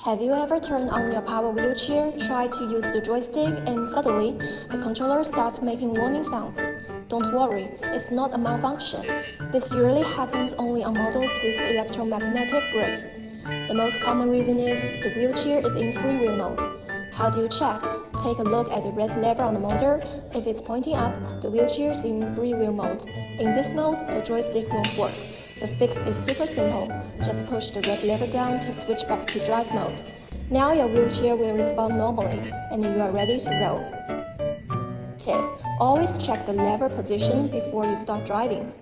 Have you ever turned on your power wheelchair, tried to use the joystick, and suddenly the controller starts making warning sounds? Don't worry, it's not a malfunction. This usually happens only on models with electromagnetic brakes. The most common reason is the wheelchair is in freewheel mode. How do you check? Take a look at the red lever on the motor. If it's pointing up, the wheelchair is in freewheel mode. In this mode, the joystick won't work. The fix is super simple. Just push the red lever down to switch back to drive mode. Now your wheelchair will respond normally, and you are ready to roll. Tip: always check the lever position before you start driving.